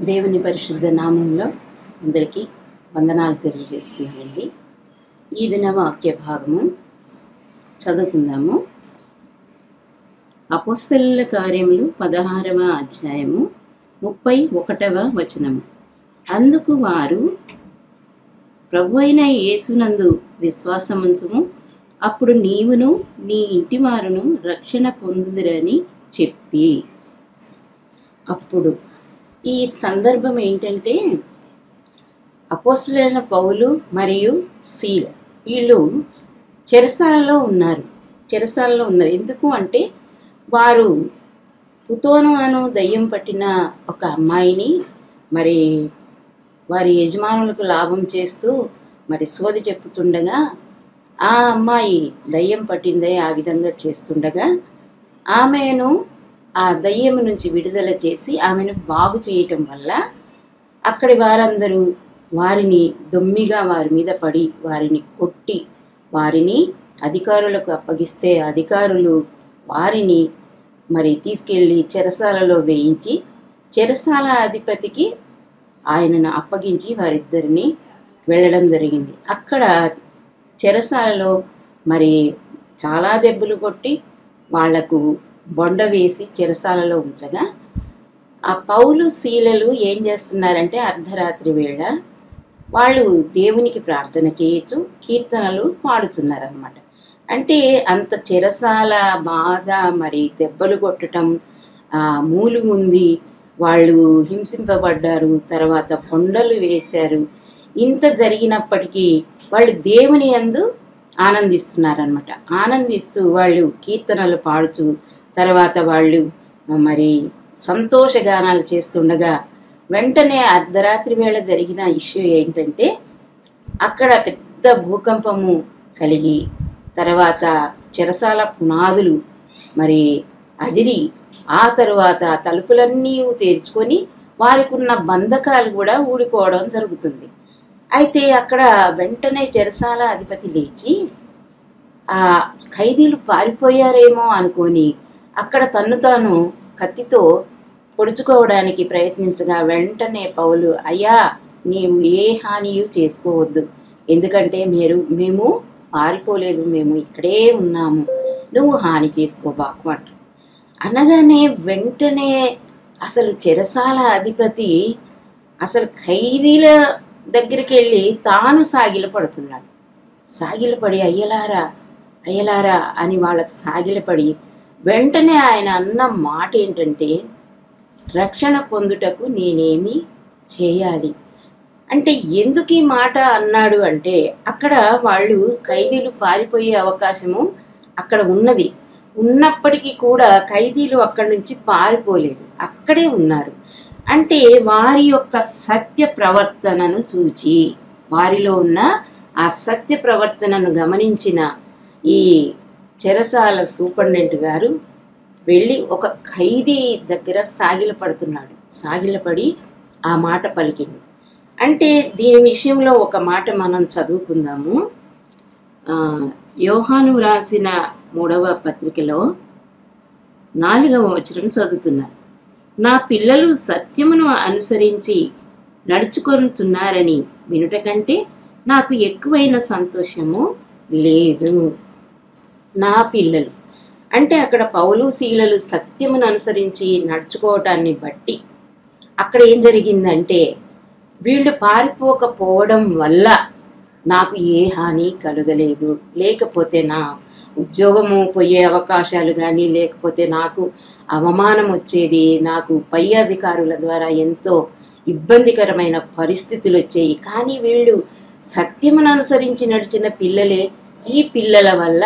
దేవుని పరిశుద్ధ నామంలో అందరికీ వందనాలు తెలియజేస్తున్నానండి. ఈ దిన వాక్య భాగము చదువుకుందాము. అపోస్తలుల కార్యములు 16వ అధ్యాయము 31వ వచనము. అందుకు వారు, ప్రభు అయిన యేసునందు విశ్వాసముంచుము, అప్పుడు నీవును నీ ఇంటి వారును రక్షణ పొందుదురని చెప్పి. అప్పుడు ఈ సందర్భం ఏంటంటే, అపోస్తలులైన పౌలు మరియు సీల వీళ్ళు చెరసాలలో ఉన్నారు. ఎందుకు అంటే, వారు పుతోను అను దయ్యం పట్టిన ఒక అమ్మాయిని మరి వారి యజమానులకు లాభం చేస్తూ మరి సోది చెప్పుతుండగా, ఆ అమ్మాయి దయ్యం పట్టిందే ఆ విధంగా చేస్తుండగా ఆమెను ఆ దయ్యం నుంచి విడుదల చేసి ఆమెను బాగు చేయటం వల్ల అక్కడి వారందరూ వారిని దొమ్మిగా వారి మీద పడి వారిని కొట్టి వారిని అధికారులకు అప్పగిస్తే అధికారులు వారిని మరి తీసుకెళ్ళి చెరసాలలో వేయించి చెరసాల అధిపతికి ఆయనను అప్పగించి వారిద్దరిని వెళ్ళడం జరిగింది. అక్కడ చెరసాలలో మరి చాలా దెబ్బలు కొట్టి వాళ్లకు బొండ వేసి చెరసాలలో ఉంచగా, ఆ పౌలు సీలలు ఏం చేస్తున్నారంటే అర్ధరాత్రి వేళ వాళ్ళు దేవునికి ప్రార్థన చేయొచ్చు, కీర్తనలు పాడుతున్నారనమాట. అంటే అంత చెరసాల బాధ, మరి దెబ్బలు కొట్టడం, మూలు ఉంది, వాళ్ళు హింసింపబడ్డారు, తర్వాత బొండలు వేశారు. ఇంత జరిగినప్పటికీ వాళ్ళు దేవుని యందు ఆనందిస్తున్నారనమాట. ఆనందిస్తూ వాళ్ళు కీర్తనలు పాడుతూ తర్వాత వాళ్ళు మరి సంతోషగానాలు చేస్తుండగా వెంటనే అర్ధరాత్రి వేళ జరిగిన ఇష్యూ ఏంటంటే, అక్కడ పెద్ద భూకంపము కలిగి తర్వాత చెరసాల పునాదులు మరి అదిరి ఆ తరువాత తలుపులన్నీ తెరుచుకొని వారికి ఉన్న బంధకాలు కూడా ఊడిపోవడం జరుగుతుంది. అయితే అక్కడ వెంటనే చెరసాల అధిపతి లేచి ఆ ఖైదీలు పారిపోయారేమో అనుకొని అక్కడ తన్ను తాను కత్తితో పొడుచుకోవడానికి ప్రయత్నించగా వెంటనే పౌలు, అయ్యా నీవు ఏ హానియు చేసుకోవద్దు, ఎందుకంటే మేము పారిపోలేదు, మేము ఇక్కడే ఉన్నాము, నువ్వు హాని చేసుకోబాకు అంట. అనగానే వెంటనే అసలు చెరసాల అధిపతి అసలు ఖైదీల దగ్గరికి వెళ్ళి తాను సాగిలపడుతున్నాడు. సాగిలపడి అయ్యలారా అని వాళ్ళకి సాగిలపడి వెంటనే ఆయన అన్న మాట ఏంటంటే, రక్షణ పొందుటకు నేనేమి చేయాలి అంటే, ఎందుకు ఈ మాట అన్నాడు అంటే, అక్కడ వాళ్ళు ఖైదీలు పారిపోయే అవకాశము అక్కడ ఉన్నప్పటికీ కూడా ఖైదీలు అక్కడి నుంచి పారిపోలేదు, అక్కడే ఉన్నారు. అంటే వారి యొక్క సత్య ప్రవర్తనను చూచి, వారిలో ఉన్న ఆ సత్య ప్రవర్తనను గమనించిన ఈ చెరసాల సూపరింటెండెంట్ గారు వెళ్ళి ఒక ఖైదీ దగ్గర సాగిలపడి ఆ మాట పలికిండు. అంటే దీని విషయంలో ఒక మాట మనం చదువుకుందాము. యోహాను రాసిన 3వ పత్రికలో 4వ వచనం చదువుతున్నారు. నా పిల్లలు సత్యమును అనుసరించి నడుచుకొనుతున్నారని వినుట కంటే నాకు ఎక్కువైన సంతోషము లేదు. నా పిల్లలు అంటే అక్కడ పౌలు సీలలు సత్యమును అనుసరించి నడుచుకోవటాన్ని బట్టి అక్కడ ఏం జరిగిందంటే, వీళ్ళు పారిపోకపోవడం వల్ల నాకు ఏ హాని కలగలేదు, లేకపోతే నా ఉద్యోగము పోయే అవకాశాలు కానీ, లేకపోతే నాకు అవమానం వచ్చేది, నాకు పై అధికారుల ద్వారా ఎంతో ఇబ్బందికరమైన పరిస్థితులు వచ్చాయి. కానీ వీళ్ళు సత్యమును అనుసరించి నడిచిన పిల్లలే. ఈ పిల్లల వల్ల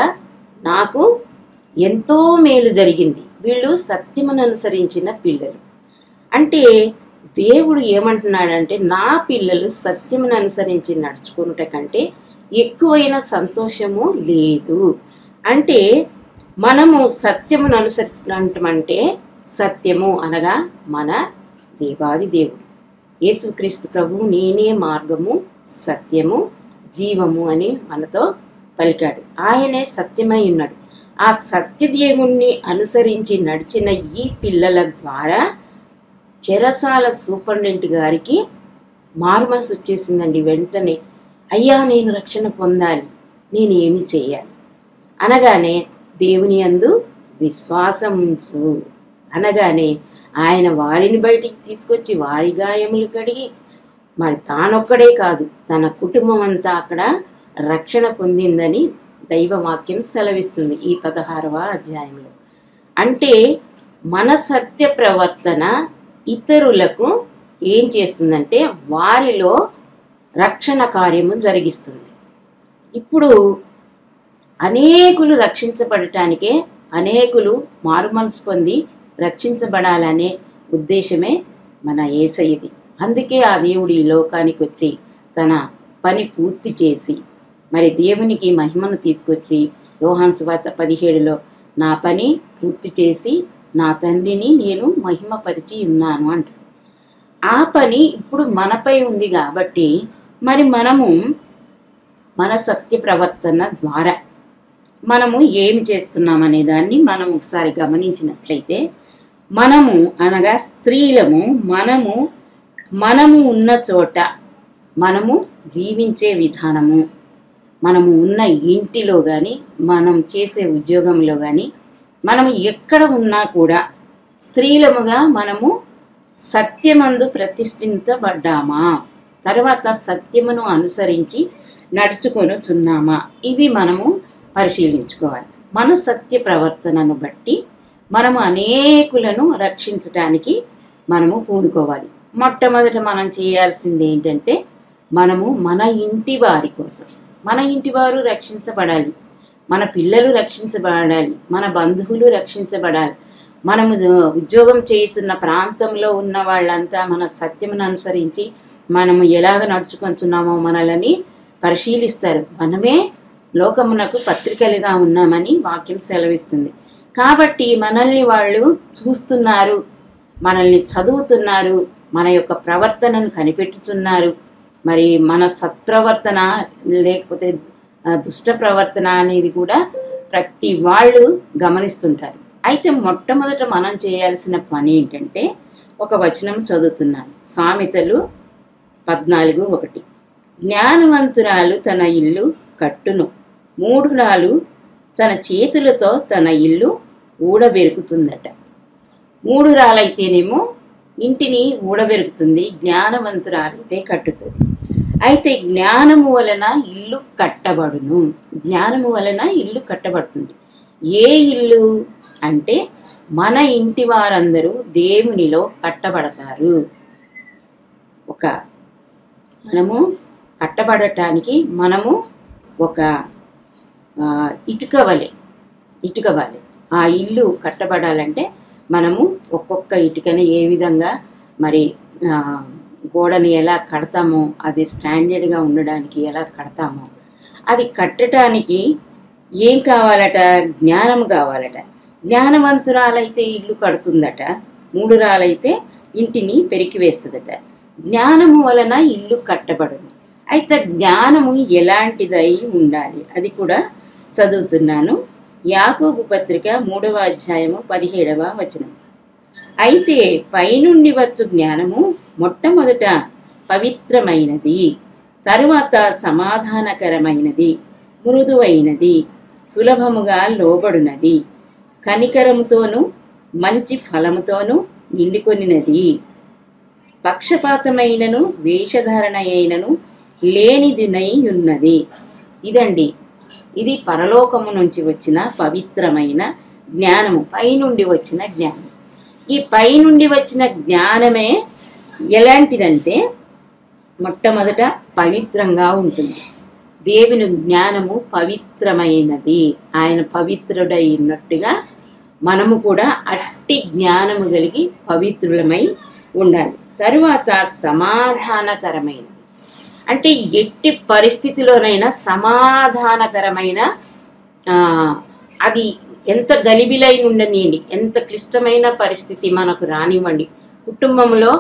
నాకు ఎంతో మేలు జరిగింది. వీళ్ళు సత్యమును అనుసరించిన పిల్లలు. అంటే దేవుడు ఏమంటున్నాడంటే, నా పిల్లలు సత్యమును అనుసరించి నడుచుకున్నట కంటే ఎక్కువైన సంతోషము లేదు. అంటే మనము సత్యమును అనుసరించమంటే, సత్యము అనగా మన దేవాది దేవుడు యేసుక్రీస్తు ప్రభువు నేనే మార్గము సత్యము జీవము అని మనతో పలికాడు. ఆయనే సత్యమై ఉన్నాడు. ఆ సత్యదేవుణ్ణి అనుసరించి నడిచిన ఈ పిల్లల ద్వారా చెరసాల సూపరింటెండెంట్ గారికి మారు మనసు వచ్చేసిందండి. వెంటనే అయ్యా నేను రక్షణ పొందాలి, నేను ఏమి చేయాలి అనగానే దేవుని యందు విశ్వాసం ఉంచు అనగానే ఆయన వారిని బయటికి తీసుకొచ్చి వారి గాయములు కడిగి మరి తానొక్కడే కాదు తన కుటుంబం అంతా అక్కడ రక్షణ పొందిందని దైవవాక్యం సెలవిస్తుంది ఈ 16వ అధ్యాయంలో. అంటే మన సత్య ప్రవర్తన ఇతరులకు ఏం చేస్తుందంటే వారిలో రక్షణ కార్యము జరిగిస్తుంది. ఇప్పుడు అనేకులు రక్షించబడటానికే, అనేకులు మారు మనసు పొంది రక్షించబడాలనే ఉద్దేశమే మన యేసయ్యది. అందుకే ఆ దేవుడు ఈ లోకానికి వచ్చి తన పని పూర్తి చేసి మరి దేవునికి మహిమను తీసుకొచ్చి యోహాను సువార్త 17లో నా పని పూర్తి చేసి నా తండ్రిని నేను మహిమపరిచి ఉన్నాను అంటాడు. ఆ పని ఇప్పుడు మనపై ఉంది కాబట్టి మరి మనము మన సత్య ప్రవర్తన ద్వారా మనము ఏమి చేస్తున్నామనే దాన్ని మనం ఒకసారి గమనించినట్లయితే మనము అనగా స్త్రీలము మనము ఉన్న చోట మనము జీవించే విధానము, మనము ఉన్న ఇంటిలో కానీ మనం చేసే ఉద్యోగంలో కానీ మనము ఎక్కడ ఉన్నా కూడా స్త్రీలముగా మనము సత్యమందు ప్రతిష్ఠించబడ్డామా, తర్వాత సత్యమును అనుసరించి నడుచుకొనుచున్నామా, ఇది మనము పరిశీలించుకోవాలి. మన సత్య ప్రవర్తనను బట్టి మనము అనేకులను రక్షించడానికి మనము పూనుకోవాలి. మొట్టమొదట మనం చేయాల్సింది ఏంటంటే మనము మన ఇంటి వారి కోసం, మన ఇంటి వారు రక్షించబడాలి, మన పిల్లలు రక్షించబడాలి, మన బంధువులు రక్షించబడాలి. మనము ఉద్యోగం చేస్తున్న ప్రాంతంలో ఉన్న వాళ్ళంతా మన సత్యమును అనుసరించి మనము ఎలాగ నడుచుకుంటున్నామో మనల్ని పరిశీలిస్తారు. మనమే లోకమునకు పత్రికలుగా ఉన్నామని వాక్యం సెలవిస్తుంది. కాబట్టి మనల్ని వాళ్ళు చూస్తున్నారు, మనల్ని చదువుతున్నారు, మన యొక్క ప్రవర్తనను కనిపెట్టుతున్నారు. మరి మన సత్ప్రవర్తన లేకపోతే దుష్ట ప్రవర్తన అనేది కూడా ప్రతి వాళ్ళు గమనిస్తుంటారు. అయితే మొట్టమొదట మనం చేయాల్సిన పని ఏంటంటే ఒక వచనం చదువుతున్నాను, సామెతలు 14:1. జ్ఞానవంతురాలు తన ఇల్లు కట్టును, మూఢురాలు తన చేతులతో తన ఇల్లు ఊడబెరుకుతుందట. మూఢురాలైతేనేమో ఇంటిని ఊడబెరుకుతుంది, జ్ఞానవంతురాలైతే కట్టుతుంది. అయితే జ్ఞానము వలన ఇల్లు కట్టబడును, జ్ఞానము వలన ఇల్లు కట్టబడుతుంది. ఏ ఇల్లు అంటే మన ఇంటి వారందరూ దేవునిలో కట్టబడతారు. మనము కట్టబడటానికి మనము ఒక ఇటుక వలె ఆ ఇల్లు కట్టబడాలంటే మనము ఒక్కొక్క ఇటుకని ఏ విధంగా మరి గోడని ఎలా కడతామో, అది స్టాండర్డ్గా ఉండడానికి ఎలా కడతామో, అది కట్టడానికి ఏం కావాలట? జ్ఞానం కావాలట. జ్ఞానవంతురాలైతే ఇల్లు కడుతుందట, మూఢురాలైతే ఇంటిని పెరికివేస్తుందట. జ్ఞానము వలన ఇల్లు కట్టబడును. అయితే జ్ఞానము ఎలాంటిదై ఉండాలి అది కూడా చదువుతున్నాను. యాకోబు పత్రిక 3వ అధ్యాయము 17వ వచనం. అయితే పైనుండి వచ్చు జ్ఞానము మొట్టమొదట పవిత్రమైనది, తరువాత సమాధానకరమైనది, మృదువైనది, సులభముగా లోబడునది, కనికరముతోనూ మంచి ఫలముతోనూ నిండుకొనినది, పక్షపాతమైనను వేషధారణ అయినను లేనిదినై ఉన్నది. ఇదండి, ఇది పరలోకము నుంచి వచ్చిన పవిత్రమైన జ్ఞానము, పైనుండి వచ్చిన జ్ఞానం. ఈ పైనుండి వచ్చిన జ్ఞానమే ఎలాంటిదంటే మొట్టమొదట పవిత్రంగా ఉంటుంది. దేవుని జ్ఞానము పవిత్రమైనది, ఆయన పవిత్రుడై ఉన్నట్టుగా మనము కూడా అట్టి జ్ఞానము కలిగి పవిత్రులమై ఉండాలి. తరువాత సమాధానకరమైనది, అంటే ఎట్టి పరిస్థితిలోనైనా సమాధానకరమైన, అది ఎంత గలిబిలై ఉండనియండి, ఎంత క్లిష్టమైన పరిస్థితి మనకు రానివ్వండి, కుటుంబంలో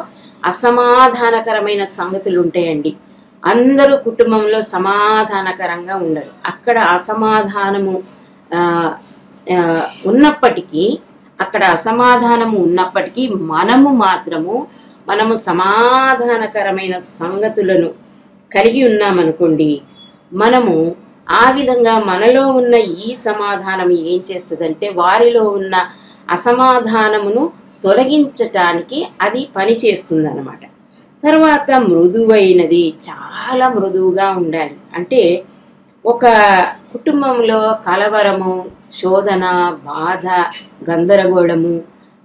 అసమాధానకరమైన సంగతులు ఉంటాయండి. అందరూ కుటుంబంలో సమాధానకరంగా ఉండరు. అక్కడ అసమాధానము ఉన్నప్పటికీ అక్కడ అసమాధానము ఉన్నప్పటికీ మనము సమాధానకరమైన సంగతులను కలిగి ఉన్నామనుకోండి, మనము ఆ విధంగా మనలో ఉన్న ఈ సమాధానం ఏం చేస్తుందంటే వారిలో ఉన్న అసమాధానమును తొలగించటానికి అది పని చేస్తుంది అన్నమాట. తర్వాత మృదువైనది, చాలా మృదువుగా ఉండాలి. అంటే ఒక కుటుంబంలో కలవరము, శోధన, బాధ, గందరగోళము,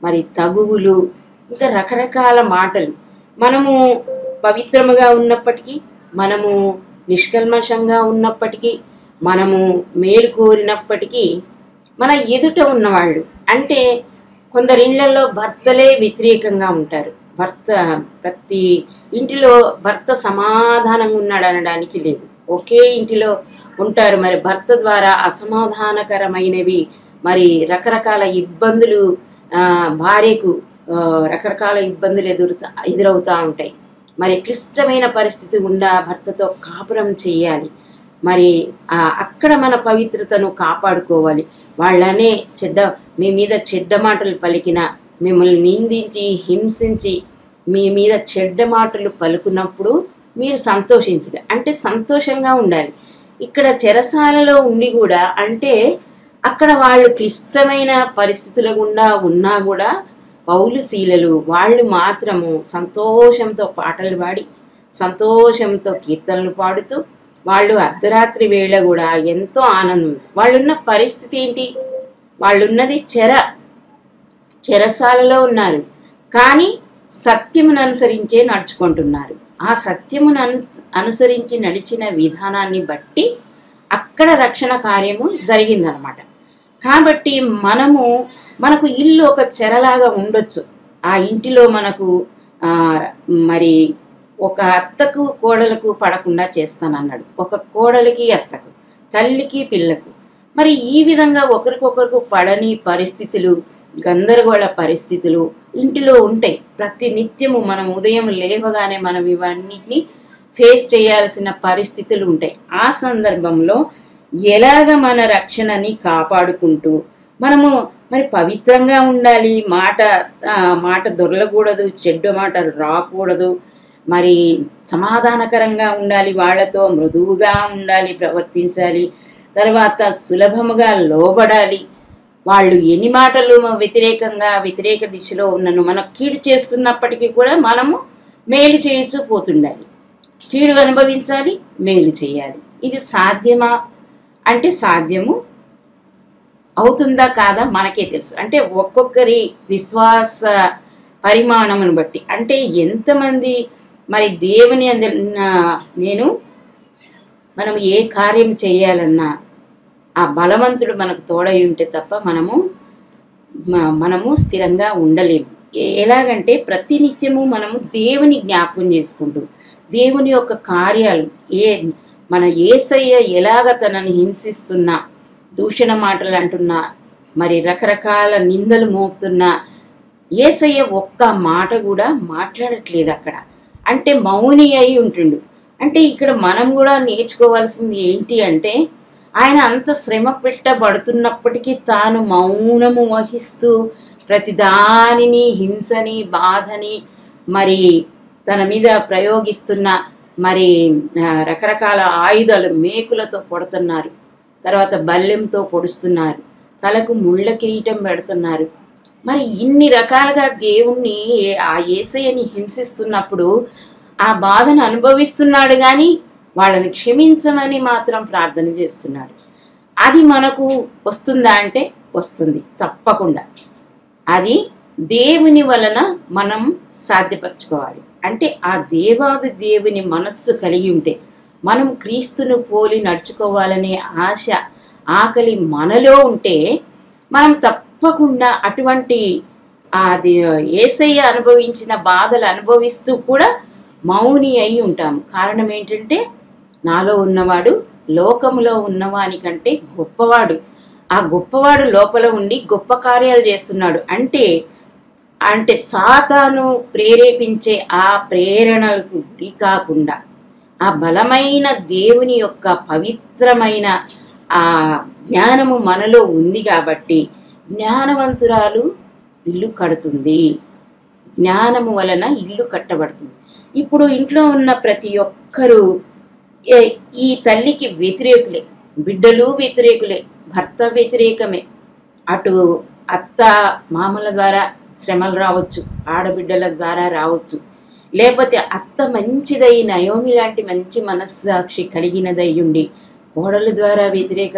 మరి తగువులు, ఇంకా రకరకాల మాటలు, మనము పవిత్రముగా ఉన్నప్పటికీ, మనము నిష్కల్మషంగా ఉన్నప్పటికీ, మనము మేలు కోరినప్పటికీ మన ఎదుట ఉన్నవాళ్ళు, అంటే కొందరిళ్లలో భర్తలే వ్యతిరేకంగా ఉంటారు. ప్రతి ఇంటిలో భర్త సమాధానంగా ఉన్నాడు అనడానికి లేదు. ఒకే ఇంటిలో ఉంటారు, మరి భర్త ద్వారా అసమాధానకరమైనవి, మరి రకరకాల ఇబ్బందులు భార్యకు రకరకాల ఇబ్బందులు ఎదురవుతూ ఉంటాయి. మరి క్లిష్టమైన పరిస్థితి గుండా భర్తతో కాపురం చేయాలి. మరి అక్కడ మన పవిత్రతను కాపాడుకోవాలి. వాళ్ళనే మీ మీద చెడ్డ మాటలు పలికిన, మిమ్మల్ని నిందించి హింసించి మీ మీద చెడ్డ మాటలు పలుకున్నప్పుడు మీరు సంతోషించాలి, అంటే సంతోషంగా ఉండాలి. ఇక్కడ చెరసాలలో ఉండి కూడా, అంటే అక్కడ వాళ్ళు క్లిష్టమైన పరిస్థితుల గుండా ఉన్నా కూడా పౌలు శీలలు వాళ్ళు మాత్రము సంతోషంతో పాటలు పాడి, సంతోషంతో కీర్తనలు పాడుతూ, వాళ్ళు అర్ధరాత్రి వేళ కూడా ఎంతో ఆనందం. వాళ్ళున్న పరిస్థితి ఏంటి? వాళ్ళున్నది చెరసాలలో ఉన్నారు, కానీ సత్యమును అనుసరించే నడుచుకుంటున్నారు. ఆ సత్యమును అనుసరించి నడిచిన విధానాన్ని బట్టి అక్కడ రక్షణ కార్యము జరిగిందనమాట. కాబట్టి మనకు ఇల్లు ఒక చెరలాగా ఉండొచ్చు. ఆ ఇంటిలో మనకు మరి ఒక అత్తకు కోడలకు పడకుండా చేస్తానన్నాడు, ఒక కోడలికి అత్తకు, తల్లికి పిల్లకు. మరి ఈ విధంగా ఒకరికొకరికి పడని పరిస్థితులు, గందరగోళ పరిస్థితులు ఇంటిలో ఉంటాయి. ప్రతి నిత్యము మనం ఉదయం లేవగానే మనం ఇవన్నిటిని ఫేస్ చేయాల్సిన పరిస్థితులు ఉంటాయి. ఆ సందర్భంలో ఎలాగ మన రక్షణని కాపాడుకుంటూ మనము మరి పవిత్రంగా ఉండాలి, మాట దొరలకూడదు, చెడ్డ మాట రాకూడదు, మరి సమాధానకరంగా ఉండాలి, వాళ్లతో మృదువుగా ఉండాలి, ప్రవర్తించాలి, తర్వాత సులభముగా లోబడాలి. వాళ్ళు ఎన్ని మాటలు వ్యతిరేక దిశలో ఉన్నను మనకు కీడు చేస్తున్నప్పటికీ కూడా మనము మేలు చేయొచ్చు పోతుండాలి, కీడు అనుభవించాలి, మేలు చేయాలి. ఇది సాధ్యమా అంటే సాధ్యము అవుతుందా కాదా మనకే తెలుసు. అంటే ఒక్కొక్కరి విశ్వాస పరిమాణమును బట్టి, అంటే ఎంతమంది మరి దేవుని మనం ఏ కార్యం చేయాలన్నా ఆ బలవంతుడు మనకు తోడై ఉంటే తప్ప మనము స్థిరంగా ఉండలేము. ఎలాగంటే ప్రతి నిత్యము మనము దేవుని జ్ఞాపకం చేసుకుంటూ, దేవుని యొక్క కార్యాలు, మన యేసయ్య ఎలాగ తనని హింసిస్తున్నా, దూషణ మాటలు అంటున్నా, మరి రకరకాల నిందలు మోపుతున్నా, యేసయ్య ఒక్క మాట కూడా మాట్లాడట్లేదు అక్కడ, అంటే మౌని అయి ఉంటుండు. అంటే ఇక్కడ మనం కూడా నేర్చుకోవాల్సింది ఏంటి అంటే, ఆయన అంత శ్రమ పెట్టబడుతున్నప్పటికీ తాను మౌనము వహిస్తూ ప్రతిదానిని, హింసని, బాధని మరి తన మీద ప్రయోగిస్తున్న మరి రకరకాల ఆయుధాలు, మేకులతో పొడుతున్నారు, తర్వాత బల్లెంతో పొడుస్తున్నారు, తలకు ముళ్ళ కిరీటం పెడుతున్నారు. మరి ఇన్ని రకాలుగా దేవుణ్ణి ఆ యేసయ్యని హింసిస్తున్నప్పుడు ఆ బాధను అనుభవిస్తున్నాడు, కానీ వాళ్ళని క్షమించమని మాత్రం ప్రార్థన చేస్తున్నాడు. అది మనకు వస్తుందా అంటే వస్తుంది, తప్పకుండా. అది దేవుని వలన మనం సాధ్యపరచుకోవాలి. అంటే ఆ దేవాది దేవుని మనస్సు కలిగి ఉంటే, మనం క్రీస్తును పోలి నడుచుకోవాలనే ఆశ, ఆకలి మనలో ఉంటే మనం తప్పకుండా అటువంటి అది యేసయ్య అనుభవించిన బాధలు అనుభవిస్తూ కూడా మౌని అయి ఉంటాము. కారణం ఏంటంటే, నాలో ఉన్నవాడు లోకములో ఉన్నవానికంటే గొప్పవాడు. ఆ గొప్పవాడు లోపల ఉండి గొప్ప కార్యాలు చేస్తున్నాడు. అంటే సాతాను ప్రేరేపించే ఆ ప్రేరణలకు గురి కాకుండా ఆ బలమైన దేవుని యొక్క పవిత్రమైన ఆ జ్ఞానము మనలో ఉంది కాబట్టి, జ్ఞానవంతురాలు ఇల్లు కడుతుంది. జ్ఞానము వలన ఇల్లు కట్టబడుతుంది. ఇప్పుడు ఇంట్లో ఉన్న ప్రతి ఒక్కరూ ఈ తల్లికి వ్యతిరేకులే, బిడ్డలు వ్యతిరేకులే, భర్త వ్యతిరేకమే. అటు అత్త మామల ద్వారా శ్రమలు రావచ్చు, ఆడబిడ్డల ద్వారా రావచ్చు, లేకపోతే అత్త మంచిదై నయోమి లాంటి మంచి మనస్సాక్షి కలిగినదై ఉండి కోడల ద్వారా వ్యతిరేక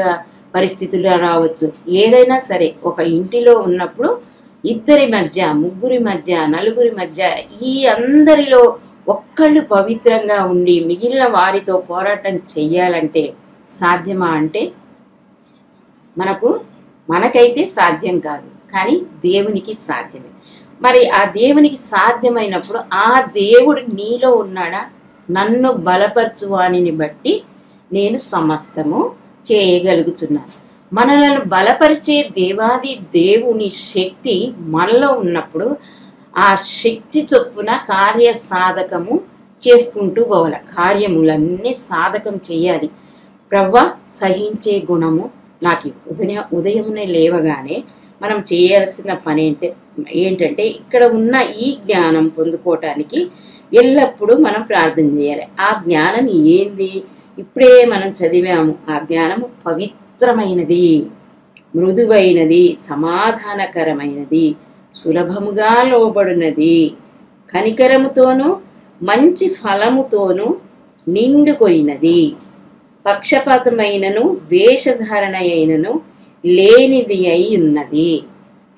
పరిస్థితులు రావచ్చు. ఏదైనా సరే ఒక ఇంటిలో ఉన్నప్పుడు ఇద్దరి మధ్య, ముగ్గురి మధ్య, నలుగురి మధ్య ఈ అందరిలో ఒక్కళ్ళు పవిత్రంగా ఉండి మిగిలిన వారితో పోరాటం చెయ్యాలంటే సాధ్యమా అంటే మనకైతే సాధ్యం కాదు, కానీ దేవునికి సాధ్యమే. మరి ఆ దేవునికి సాధ్యమైనప్పుడు ఆ దేవుడు నీలో ఉన్నాడా? నన్ను బలపరచువానిని బట్టి నేను సమస్తము చేయగలుగుతున్నాను. మనలను బలపరిచే దేవాది దేవుని శక్తి మనలో ఉన్నప్పుడు ఆ శక్తి చొప్పున కార్య సాధకము చేసుకుంటూ పోవాలి. కార్యములన్నీ సాధకం చేయాలి. ప్రవ్వా, సహించే గుణము నాకు ఉదయమునే లేవగానే మనం చేయాల్సిన పని ఏంటంటే ఇక్కడ ఉన్న ఈ జ్ఞానం పొందుకోవటానికి ఎల్లప్పుడూ మనం ప్రార్థన చేయాలి. ఆ జ్ఞానం ఏంది? ఇప్పుడే మనం చదివాము. ఆ జ్ఞానము పవిత్రమైనది, మృదువైనది, సమాధానకరమైనది, సులభముగా లోబడినది, కనికరముతోనూ మంచి ఫలముతోనూ నిండుకొయినది, పక్షపాతమైనను వేషధారణ అయినను లేనిది అయి ఉన్నది.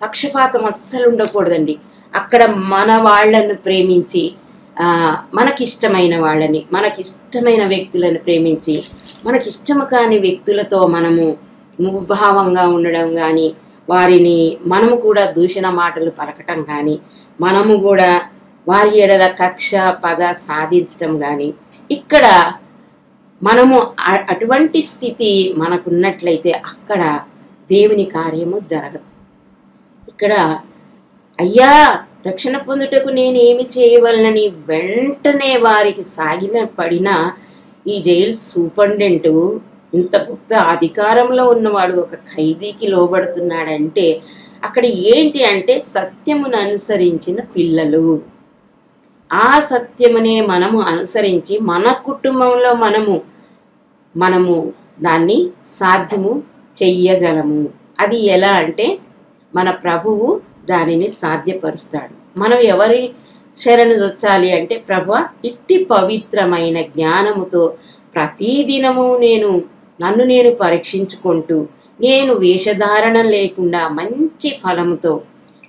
పక్షపాతం అస్సలు ఉండకూడదండి. అక్కడ మన వాళ్ళను ప్రేమించి, మనకిష్టమైన వాళ్ళని, మనకిష్టమైన వ్యక్తులను ప్రేమించి, మనకిష్టము కాని వ్యక్తులతో మనము ముభావంగా ఉండడం కానీ, వారిని మనము కూడా దూషణ మాటలు పలకటం కానీ, మనము కూడా వారి ఎడల కక్ష పగ సాధించటం కానీ, ఇక్కడ మనము అటువంటి స్థితి మనకున్నట్లయితే అక్కడ దేవుని కార్యము జరగదు. ఇక్కడ అయ్యా రక్షణ పొందుటకు నేనేమి చేయవలనని వెంటనే వారికి సాగిన పడిన ఈ జైలు సూపరింటెండెంట్, ఇంత గొప్ప అధికారంలో ఉన్నవాడు ఒక ఖైదీకి లోబడుతున్నాడంటే అక్కడ ఏంటి అంటే సత్యమును అనుసరించిన పిల్లలు. ఆ సత్యమునే మనము అనుసరించి మన కుటుంబంలో మనము దాన్ని సాధ్యము చెయ్యగలము. అది ఎలా అంటే మన ప్రభువు దానిని సాధ్యపరుస్తాడు. మనం ఎవరి శరణు వచ్చాలి అంటే, ప్రభువా, ఇట్టి పవిత్రమైన జ్ఞానముతో ప్రతిదినము నన్ను నేను పరీక్షించుకుంటూ, నేను వేషధారణ లేకుండా మంచి ఫలముతో,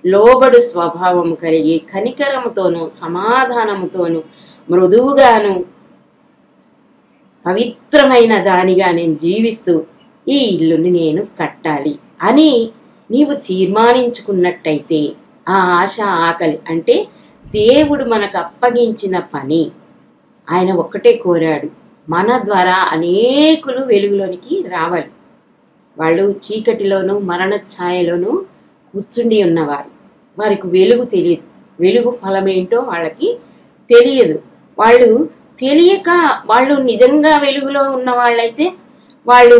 లోబడు స్వభావము కలిగి, కనికరముతోనూ సమాధానముతోనూ మృదువుగాను పవిత్రమైన దానిగా నేను జీవిస్తూ ఈ ఇల్లుని నేను కట్టాలి అని నీవు తీర్మానించుకున్నట్టయితే, ఆ ఆశ ఆకలి అంటే దేవుడు మనకు అప్పగించిన పని ఆయన ఒక్కటే కోరాడు, మన ద్వారా అనేకులు వెలుగులోనికి రావాలి. వాళ్ళు చీకటిలోనూ మరణ ఛాయలోనూ కూర్చుండి ఉన్నవారు, వారికి వెలుగు తెలియదు, వెలుగు ఫలమేంటో వాళ్ళకి తెలియదు. వాళ్ళు తెలియక వాళ్ళు నిజంగా వెలుగులో ఉన్న వాళ్ళైతే వాళ్ళు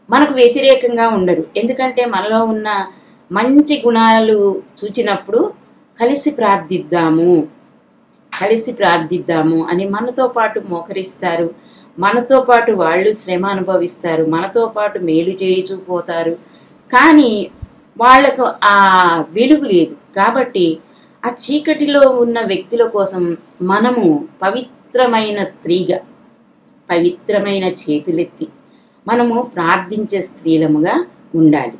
మనకు వ్యతిరేకంగా ఉండరు. ఎందుకంటే మనలో ఉన్న మంచి గుణాలు చూచినప్పుడు కలిసి ప్రార్థిద్దాము అని మనతో పాటు మోకరిస్తారు. మనతో పాటు వాళ్ళు శ్రమ అనుభవిస్తారు, మనతో పాటు మేలు చేయుచుపోతారు. కానీ వాళ్లకు ఆ వెలుగు లేదు. కాబట్టి ఆ చీకటిలో ఉన్న వ్యక్తుల కోసం మనము పవిత్రమైన స్త్రీగా, పవిత్రమైన చేతులెత్తి మనము ప్రార్థించే స్త్రీలముగా ఉండాలి.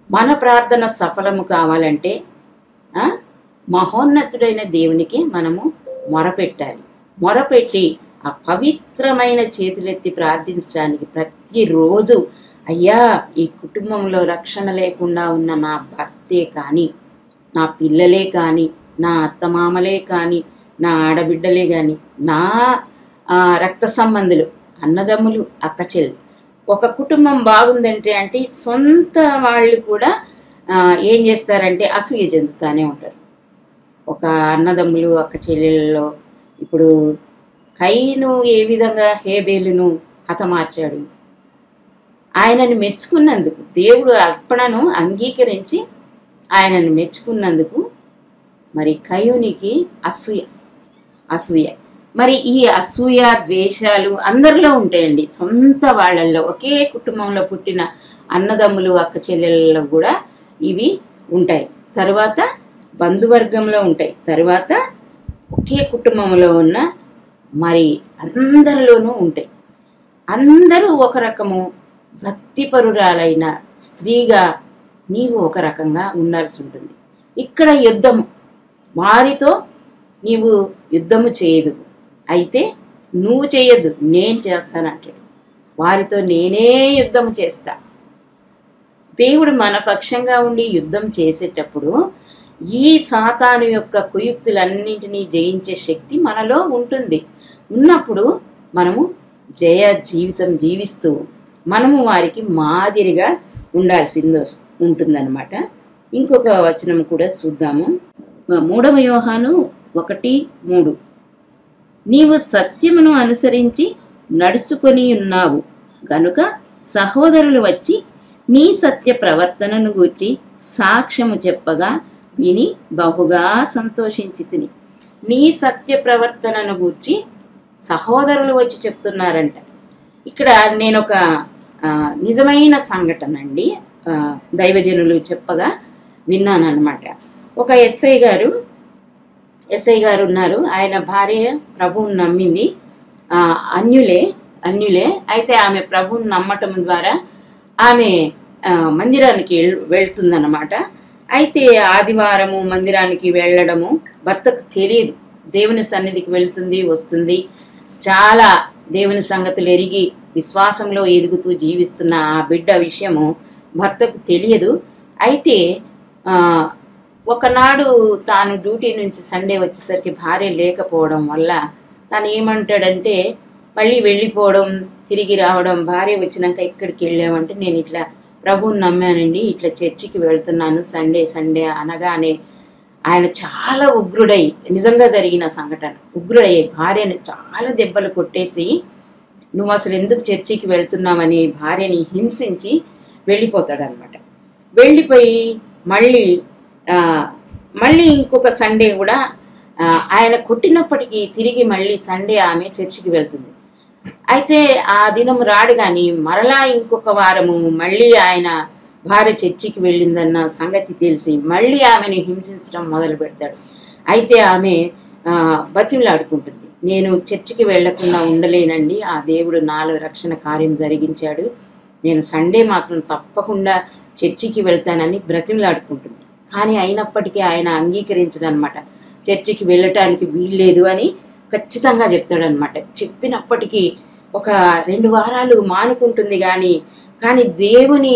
మన ప్రార్థన సఫలము కావాలంటే మహోన్నతుడైన దేవునికి మనము మొరపెట్టాలి. మొరపెట్టి ఆ పవిత్రమైన చేతులెత్తి ప్రార్థించడానికి ప్రతిరోజు, అయ్యా, ఈ కుటుంబంలో రక్షణ లేకుండా ఉన్న నా భర్తే కానీ, నా పిల్లలే కానీ, నా అత్తమామలే కానీ, నా ఆడబిడ్డలే కానీ, నా రక్త సంబంధులు, అన్నదమ్ములు, అక్క చెల్లి, ఒక కుటుంబం బాగుందంటే సొంత వాళ్ళు కూడా ఏం చేస్తారంటే అసూయ చెందుతానే ఉంటారు. ఒక అన్నదమ్ములు అక్క చెల్లెళ్ళలో ఇప్పుడు కయీను ఏ విధంగా హేబేలును హతమార్చాడు, ఆయనను మెచ్చుకున్నందుకు, దేవుడు అర్పణను అంగీకరించి ఆయనను మెచ్చుకున్నందుకు మరి కయూనికి అసూయ. అసూయ మరి ఈ అసూయ ద్వేషాలు అందరిలో ఉంటాయండి. సొంత వాళ్ళల్లో, ఒకే కుటుంబంలో పుట్టిన అన్నదమ్ములు అక్క చెల్లెళ్ళలో కూడా ఇవి ఉంటాయి. తర్వాత బంధువర్గంలో ఉంటాయి. తర్వాత ఒకే కుటుంబంలో ఉన్న మరి అందరిలోనూ ఉంటాయి. అందరూ ఒక రకము భక్తిపరురాలైన స్త్రీగా నీవు ఒక రకంగా ఉండాల్సి ఉంటుంది. ఇక్కడ యుద్ధము, వారితో నీవు యుద్ధము చేయదు, అయితే నువ్వు చేయొద్దు, నేను చేస్తానంటాడు. వారితో నేనే యుద్ధం చేస్తా. దేవుడు మన పక్షంగా ఉండి యుద్ధం చేసేటప్పుడు ఈ సాతాను యొక్క కుయుక్తులన్నింటినీ జయించే శక్తి మనలో ఉంటుంది. ఉన్నప్పుడు మనము జయ జీవితం జీవిస్తూ మనము వారికి మాదిరిగా ఉండాల్సిందో ఉంటుందన్నమాట. ఇంకొక వచనం కూడా చూద్దాము. 3 యోహాను 1:3 నీవు సత్యమును అనుసరించి నడుచుకొని ఉన్నావు గనుక సహోదరులు వచ్చి నీ సత్య ప్రవర్తనను గూర్చి సాక్ష్యము చెప్పగా విని బహుగా సంతోషించితిని. నీ సత్య ప్రవర్తనను గూర్చి సహోదరులు వచ్చి చెప్తున్నారంట. ఇక్కడ నేను ఒక నిజమైన సంఘటన అండి దైవజనులు చెప్పగా విన్నానన్నమాట. ఒక ఎస్ఐ గారు ఉన్నారు. ఆయన భార్య ప్రభువుని నమ్మింది. అన్యులే అయితే ఆమె ప్రభువుని నమ్మటం ద్వారా ఆమె మందిరానికి వెళ్తుందన్నమాట. అయితే ఆదివారము మందిరానికి వెళ్ళడము భర్తకు తెలియదు. దేవుని సన్నిధికి వెళ్తుంది, వస్తుంది. చాలా దేవుని సంగతులు ఎరిగి విశ్వాసంలో ఎదుగుతూ జీవిస్తున్న ఆ బిడ్డ విషయము భర్తకు తెలియదు. అయితే ఒకనాడు తాను డ్యూటీ నుంచి సండే వచ్చేసరికి భార్య లేకపోవడం వల్ల తాను ఏమంటాడంటే మళ్ళీ వెళ్ళిపోవడం, తిరిగి రావడం. భార్య వచ్చినాక ఇక్కడికి వెళ్ళామంటే నేను ఇట్లా ప్రభువుని నమ్మానండి, ఇట్లా చర్చికి వెళ్తున్నాను సండే అనగానే ఆయన చాలా ఉగ్రుడై, నిజంగా జరిగిన సంఘటన, ఉగ్రుడై భార్యని చాలా దెబ్బలు కొట్టేసి నువ్వు అసలు ఎందుకు చర్చికి వెళ్తున్నావని భార్యని హింసించి వెళ్ళిపోతాడనమాట. వెళ్ళిపోయి మళ్ళీ ఇంకొక సండే కూడా ఆయన కొట్టినప్పటికీ తిరిగి మళ్ళీ సండే ఆమె చర్చికి వెళ్తుంది. అయితే ఆ దినం రాడు కానీ మరలా ఇంకొక వారము మళ్ళీ ఆయన భార్య చర్చికి వెళ్ళిందన్న సంగతి తెలిసి మళ్ళీ ఆమెను హింసించడం మొదలు పెడతాడు. అయితే ఆమె బతిమలాడుకుంటుంది, నేను చర్చికి వెళ్లకుండా ఉండలేనండి, ఆ దేవుడు నాలో రక్షణ కార్యం జరిగించాడు, నేను సండే మాత్రం తప్పకుండా చర్చికి వెళ్తానని బ్రతిమలాడుకుంటుంది. కానీ అయినప్పటికీ ఆయన అంగీకరించడనమాట. చర్చికి వెళ్ళటానికి వీల్లేదు అని ఖచ్చితంగా చెప్తాడనమాట. చెప్పినప్పటికీ ఒక 2 వారాలు మానుకుంటుంది. కానీ దేవుని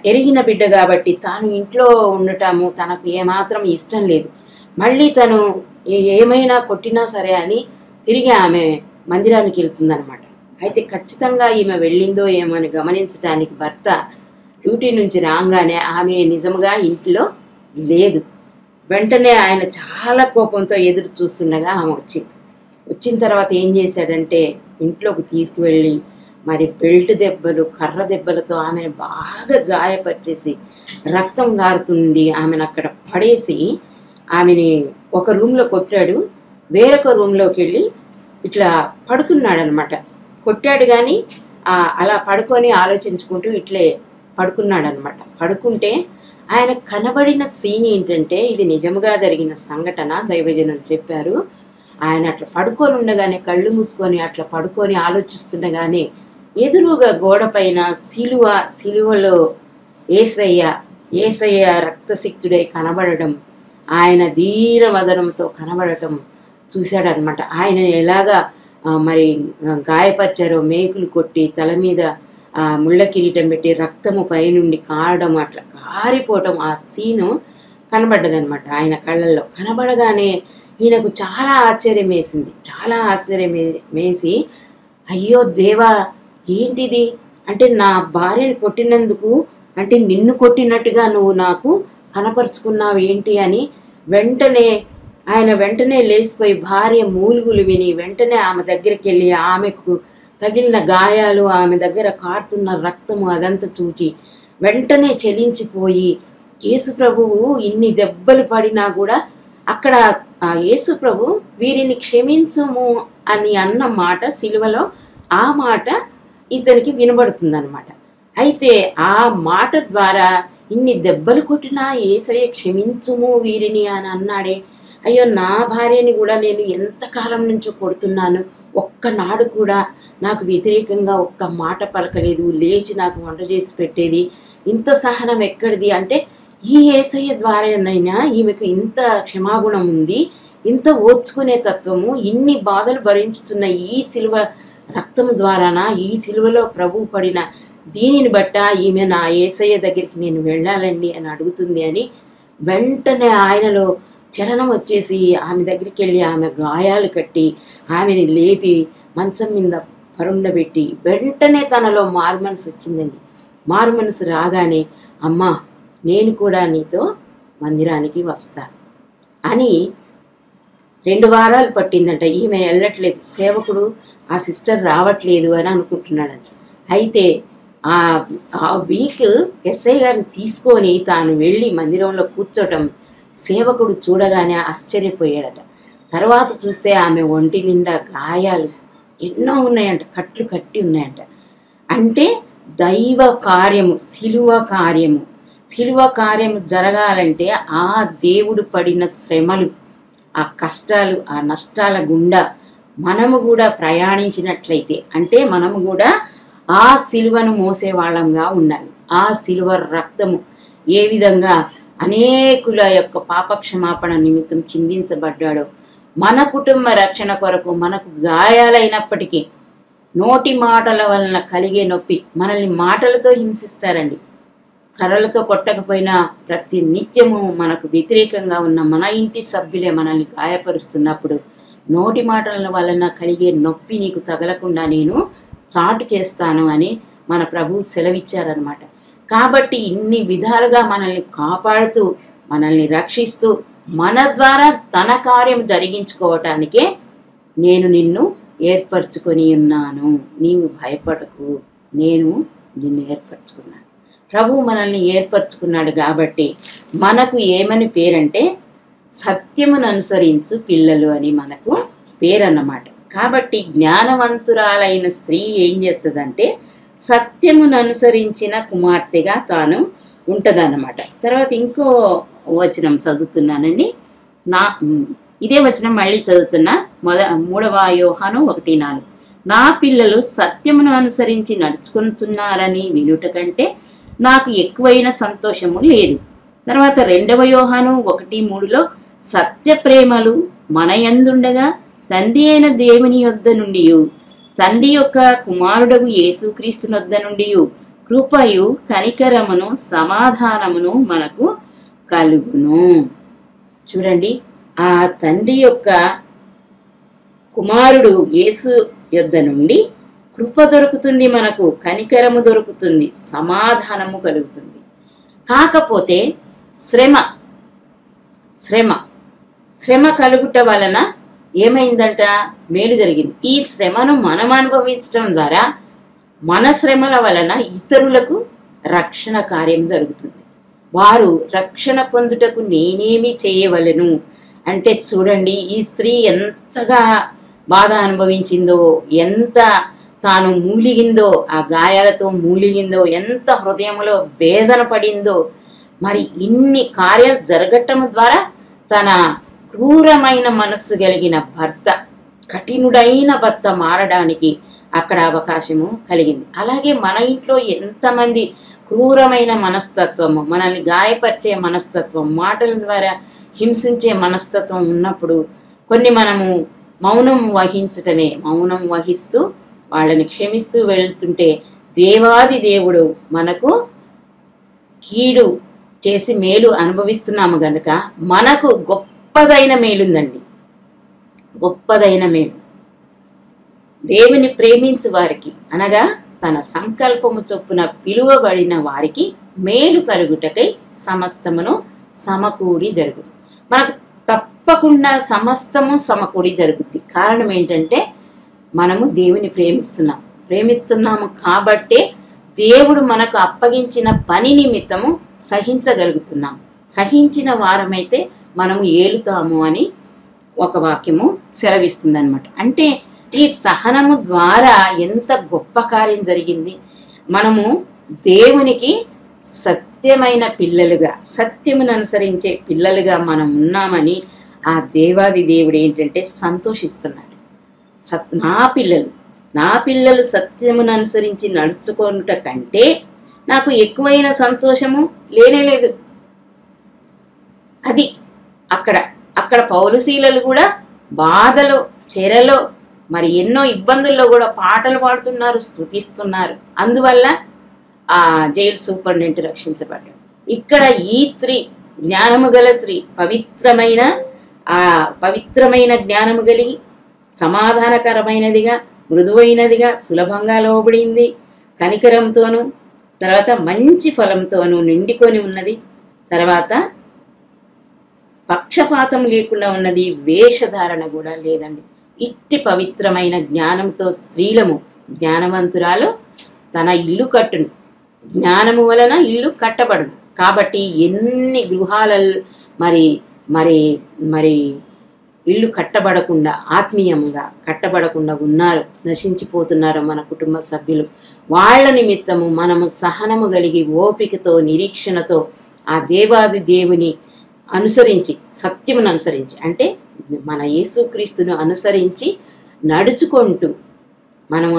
ఎరిగిన బిడ్డ కాబట్టి తాను ఇంట్లో ఉండటము తనకు ఏమాత్రం ఇష్టం లేదు. మళ్ళీ తను ఏమైనా కొట్టినా సరే అని తిరిగి ఆమె మందిరానికి వెళ్తుందనమాట. అయితే ఖచ్చితంగా ఈమె వెళ్ళిందో ఏమో అని గమనించడానికి భర్త డ్యూటీ నుంచి రాగానే ఆమె నిజంగా ఇంట్లో లేదు. వెంటనే ఆయన చాలా కోపంతో ఎదురు చూస్తుండగా ఆమె వచ్చిన తర్వాత ఏం చేశాడంటే ఇంట్లోకి తీసుకువెళ్ళి మరి బెల్ట్ దెబ్బలు, కర్ర దెబ్బలతో ఆమెను బాగా గాయపరిచేసి రక్తం గారుతుంది ఆమెను అక్కడ పడేసి ఆమెని ఒక రూమ్లో కొట్టాడు. వేరొక రూమ్లోకి వెళ్ళి ఇట్లా పడుకున్నాడనమాట. కొట్టాడు కానీ అలా పడుకొని ఆలోచించుకుంటూ ఇట్లే పడుకున్నాడనమాట. పడుకుంటే ఆయన కనబడిన సీన్ ఏంటంటే ఇది నిజంగా జరిగిన సంఘటన, దైవజనులు చెప్పారు. ఆయన అట్లా పడుకొని ఉండగానే కళ్ళు మూసుకొని అట్లా పడుకొని ఆలోచిస్తుండగానే ఎదురుగా గోడ పైన సిలువలో యేసయ్య రక్తసిక్తుడై కనబడటం, ఆయన ధీరవదనంతో కనబడటం చూశాడనమాట. ఆయన ఎలాగా మరి గాయపరిచారో, మేకులు కొట్టి తల మీద ముళ్ళ కిరీటం పెట్టి రక్తము పైనుండి కారడం, అట్లా కారిపోవటం ఆ సీను కనబడ్డదనమాట ఆయన కళ్ళల్లో. కనబడగానే ఈయనకు చాలా ఆశ్చర్యం వేసి అయ్యో దేవా ఏంటిది అంటే నా భార్యని కొట్టినందుకు అంటే నిన్ను కొట్టినట్టుగా నువ్వు నాకు కనపరుచుకున్నావు ఏంటి అని వెంటనే లేచిపోయి భార్య మూలుగులు విని వెంటనే ఆమె దగ్గరికి వెళ్ళి ఆమెకు తగిలిన గాయాలు, ఆమె దగ్గర కారుతున్న రక్తము అదంతా చూచి వెంటనే చెలించిపోయి యేసు ప్రభువు ఇన్ని దెబ్బలు పడినా కూడా అక్కడ యేసు ప్రభు వీరిని క్షమించుము అని అన్న మాట సిలువలో ఆ మాట ఇతనికి వినబడుతుంది అనమాట. అయితే ఆ మాట ద్వారా ఇన్ని దెబ్బలు కొట్టినా యేసయ్య క్షమించుము వీరిని అని అన్నాడే. అయ్యో, నా భార్యని కూడా నేను ఎంతకాలం నుంచో కొడుతున్నాను, ఒక్కనాడు కూడా నాకు వ్యతిరేకంగా ఒక్క మాట పలకలేదు, లేచి నాకు వంట చేసి పెట్టేది, ఇంత సహనం ఎక్కడిది అంటే ఈ యేసయ్య ద్వారానైనా ఈమెకు ఇంత క్షమాగుణం ఉంది, ఇంత ఓర్చుకునే తత్వము, ఇన్ని బాధలు భరించుతున్న ఈ సిలువ రక్తము ద్వారానా, ఈ సిలువలో ప్రభువు పడిన దీనిని బట్ట ఈమె నా యేసయ్య దగ్గరికి నేను వెళ్ళాలండి అని అడుగుతుంది అని వెంటనే ఆయనలో చలనం వచ్చేసి ఆమె దగ్గరికి వెళ్ళి ఆమె గాయాలు కట్టి ఆమెని లేపి మంచం మీద పరుండబెట్టి వెంటనే తనలో మారు మనసు వచ్చిందండి. మారు మనసు రాగానే, అమ్మా నేను కూడా నీతో మందిరానికి వస్తా అని 2 వారాలు పట్టిందంట. ఈమె వెళ్ళట్లేదు, సేవకుడు ఆ సిస్టర్ రావట్లేదు అని అనుకుంటున్నాడంట. అయితే ఆ వీక్ ఎస్ఐ గారిని తీసుకొని తాను వెళ్ళి మందిరంలో కూర్చోటం సేవకుడు చూడగానే ఆశ్చర్యపోయాడట. తర్వాత చూస్తే ఆమె ఒంటి నిండా గాయాలు ఎన్నో ఉన్నాయంట, కట్లు కట్టి ఉన్నాయంట. అంటే దైవ కార్యము, సిలువ కార్యము జరగాలంటే ఆ దేవుడు పడిన శ్రమలు, ఆ కష్టాలు, ఆ నష్టాల గుండా మనము కూడా ప్రయాణించినట్లయితే, అంటే మనము కూడా ఆ సిలువను మోసే వాళ్ళంగా ఉండాలి. ఆ సిలువ రక్తము ఏ విధంగా అనేకుల యొక్క పాపక్షమాపణ నిమిత్తం చిందించబడ్డాడో, మన కుటుంబ రక్షణ కొరకు మనకు గాయాలైనప్పటికీ నోటి మాటల వలన కలిగే నొప్పి, మనల్ని మాటలతో హింసిస్తారండి, కర్రలతో కొట్టకపోయినా ప్రతి నిత్యము మనకు వ్యతిరేకంగా ఉన్న మన ఇంటి సభ్యులే మనల్ని గాయపరుస్తున్నప్పుడు నోటి మాటల వలన కలిగే నొప్పి నీకు తగలకుండా నేను చాటు చేస్తాను అని మన ప్రభువు సెలవిచ్చారనమాట. కాబట్టి ఇన్ని విధాలుగా మనల్ని కాపాడుతూ మనల్ని రక్షిస్తూ మన ద్వారా తన కార్యం జరిగించుకోవటానికే నేను నిన్ను ఏర్పరచుకొని ఉన్నాను, నీవు భయపడకు, నేను నిన్ను ఏర్పరచుకున్నాను. ప్రభువు మనల్ని ఏర్పరచుకున్నాడు కాబట్టి మనకు ఏమని పేరంటే సత్యమును అనుసరించు పిల్లలు అని మనకు పేరన్నమాట. కాబట్టి జ్ఞానవంతురాలైన స్త్రీ ఏం చేస్తుందంటే సత్యమును అనుసరించిన కుమార్తెగా తాను ఉంటదన్నమాట. తర్వాత ఇంకో వచనం చదువుతున్నానండి. ఇదే వచనం మళ్ళీ చదువుతున్నా. 3వ యోహాను 1:4. నా పిల్లలు సత్యమును అనుసరించి నడుచుకుంటున్నారని వినుట కంటే నాకు ఎక్కువైన సంతోషము లేదు. తర్వాత 2వ యోహాను 1:3లో సత్య ప్రేమలు మన యందుండగా తండ్రి అయిన దేవుని యొద్ద నుండి, తండ్రి యొక్క కుమారుడగు యేసుక్రీస్తు నొద్ద నుండి కృపయు కనికరమును సమాధానమును మనకు కలుగును. చూడండి, ఆ తండ్రి యొక్క కుమారుడు యేసు యొద్ద నుండి కృప దొరుకుతుంది, మనకు కనికరము దొరుకుతుంది, సమాధానము కలుగుతుంది. కాకపోతే శ్రమ కలుగుట వలన ఏమైందంట? మేలు జరిగింది. ఈ శ్రమను మనం అనుభవించడం ద్వారా మన శ్రమల వలన ఇతరులకు రక్షణ కార్యం జరుగుతుంది. వారు రక్షణ పొందుటకు నేనేమి చేయవలెను అంటే, చూడండి ఈ స్త్రీ ఎంతగా బాధ అనుభవించిందో, ఎంత తాను మూలిగిందో, ఆ గాయాలతో మూలిగిందో, ఎంత హృదయంలో వేదన పడిందో. మరి ఇన్ని కార్యాలు జరగటం ద్వారా తన క్రూరమైన మనస్సు కలిగిన భర్త, కఠినుడైన భర్త మారడానికి అక్కడ అవకాశము కలిగింది. అలాగే మన ఇంట్లో ఎంతమంది క్రూరమైన మనస్తత్వము, మనల్ని గాయపరిచే మనస్తత్వం, మాటల ద్వారా హింసించే మనస్తత్వం ఉన్నప్పుడు కొన్ని మనము మౌనం వహిస్తూ వాళ్ళని క్షమిస్తూ వెళ్తుంటే దేవాది దేవుడు మనకు కీడు చేసి మేలు అనుభవిస్తున్నాము గనుక మనకు గొప్పదైన మేలుందండి. గొప్పదైన మేలు దేవుని ప్రేమించు వారికి, అనగా తన సంకల్పము చొప్పున పిలువబడిన వారికి మేలు కలుగుటకై సమస్తమును సమకూడి జరుగుతుంది. మనకు తప్పకుండా సమస్తము సమకూడి జరుగుతుంది. కారణం ఏంటంటే మనము దేవుని ప్రేమిస్తున్నాము కాబట్టే దేవుడు మనకు అప్పగించిన పని నిమిత్తము సహించగలుగుతున్నాం. సహించిన వారమైతే మనము ఏలుతాము అని ఒక వాక్యము సెలవిస్తుంది అనమాట. అంటే ఈ సహనము ద్వారా ఎంత గొప్ప కార్యం జరిగింది. మనము దేవునికి సత్యమైన పిల్లలుగా, సత్యమును అనుసరించే పిల్లలుగా మనం ఉన్నామని ఆ దేవాది దేవుడు ఏంటంటే సంతోషిస్తున్నాడు. నా పిల్లలు సత్యమును అనుసరించి నడుచుకొనుట కంటే నాకు ఎక్కువైన సంతోషము లేనేలేదు. అది అక్కడ పౌలుశీలలు కూడా బాధలో, చెరలో, మరి ఎన్నో ఇబ్బందుల్లో కూడా పాటలు పాడుతున్నారు, స్తుతిస్తున్నారు. అందువల్ల ఆ జైలు సూపరింటెండెంట్ రక్షించబడ్డాడు. ఇక్కడ ఈ స్త్రీ, జ్ఞానము గల స్త్రీ, పవిత్రమైన జ్ఞానము కలిగి, సమాధానకరమైనదిగా, మృదువైనదిగా, సులభంగా లోబడింది, కనికరంతోనూ, తర్వాత మంచి ఫలంతోనూ నిండుకొని ఉన్నది, తర్వాత పక్షపాతం లేకుండా ఉన్నది, వేషధారణ కూడా లేదండి. ఇట్టి పవిత్రమైన జ్ఞానంతో స్త్రీలము, జ్ఞానవంతురాలు తన ఇల్లు కట్టును, జ్ఞానము వలన ఇల్లు కట్టబడును. కాబట్టి ఎన్ని గృహాలలో మరి మరి మరి ఇల్లు కట్టబడకుండా, ఆత్మీయంగా కట్టబడకుండా ఉన్నారు, నశించిపోతున్నారు మన కుటుంబ సభ్యులు. వాళ్ళ నిమిత్తము మనము సహనము కలిగి, ఓపికతో, నిరీక్షణతో ఆ దేవాది దేవుని అనుసరించి, సత్యమును అనుసరించి, అంటే మన యేసుక్రీస్తును అనుసరించి నడుచుకుంటూ మనము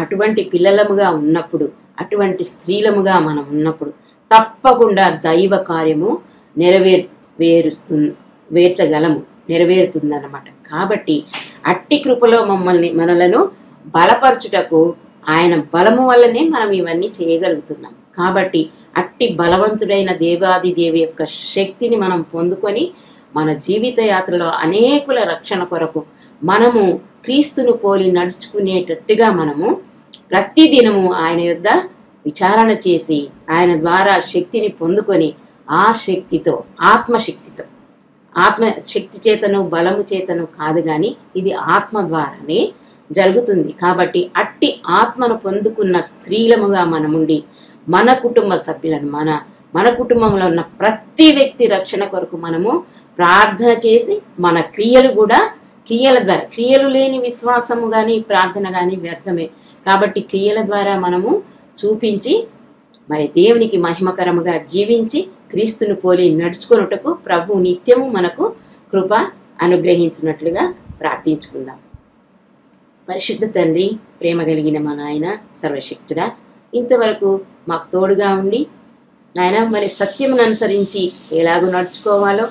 అటువంటి పిల్లలముగా ఉన్నప్పుడు, అటువంటి స్త్రీలముగా మనం ఉన్నప్పుడు తప్పకుండా దైవ కార్యము నెరవేరుతుందన్నమాట. కాబట్టి అట్టి కృపలో మనలను బలపరచుటకు ఆయన బలము వల్లనే మనం ఇవన్నీ చేయగలుగుతున్నాం. కాబట్టి అట్టి బలవంతుడైన దేవాది దేవి యొక్క శక్తిని మనం పొందుకొని మన జీవిత యాత్రలో అనేకుల రక్షణ కొరకు మనము క్రీస్తును పోలి నడుచుకునేటట్టుగా మనము ప్రతిదినము ఆయన యొద్ద విచారణ చేసి ఆయన ద్వారా శక్తిని పొందుకొని ఆ శక్తితో, ఆత్మశక్తి చేతను, బలము చేతను కాదు కానీ ఇది ఆత్మ ద్వారానే జరుగుతుంది. కాబట్టి అట్టి ఆత్మను పొందుకున్న స్త్రీలముగా మనముండి మన కుటుంబ సభ్యులను, మన కుటుంబంలో ఉన్న ప్రతి వ్యక్తి రక్షణ కొరకు మనము ప్రార్థన చేసి, మన క్రియలు కూడా, క్రియల ద్వారా, క్రియలు లేని విశ్వాసము కానీ ప్రార్థన కానీ వ్యర్థమే. కాబట్టి క్రియల ద్వారా మనము చూపించి మరి దేవునికి మహిమకరముగా జీవించి క్రీస్తును పోలి నడుచుకొనుటకు ప్రభు నిత్యము మనకు కృప అనుగ్రహించినట్లుగా ప్రార్థించుకుందాం. పరిశుద్ధ తండ్రి, ప్రేమ కలిగిన మా నాయన, సర్వశక్తుడా, ఇంతవరకు మాకు తోడుగా ఉండి నాయన మరి సత్యమును అనుసరించి ఎలాగో నడుచుకోవాలో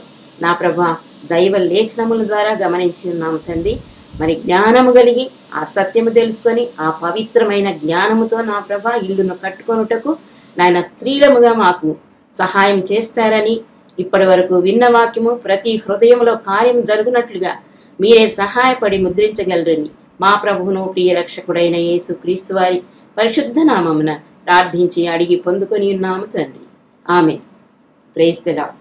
నా ప్రభా దైవ లేఖనముల ద్వారా గమనించి ఉన్నాము తండ్రి. మరి జ్ఞానము కలిగి ఆ సత్యము తెలుసుకొని ఆ పవిత్రమైన జ్ఞానముతో నా ప్రభా ఇల్లును కట్టుకొనుటకు నాయన స్త్రీలముగా మాకు సహాయం చేస్తారని, ఇప్పటి వరకు విన్న వాక్యము ప్రతి హృదయంలో కార్యం జరుగునట్లుగా మీరే సహాయపడి ముద్రించగలరని మా ప్రభువును ప్రియ రక్షకుడైన యేసు క్రీస్తు వారి పరిశుద్ధ నామమున ప్రార్థించి అడిగి పొందుకొని ఉన్నాము తండ్రి. ఆమేన్. Praise the lord.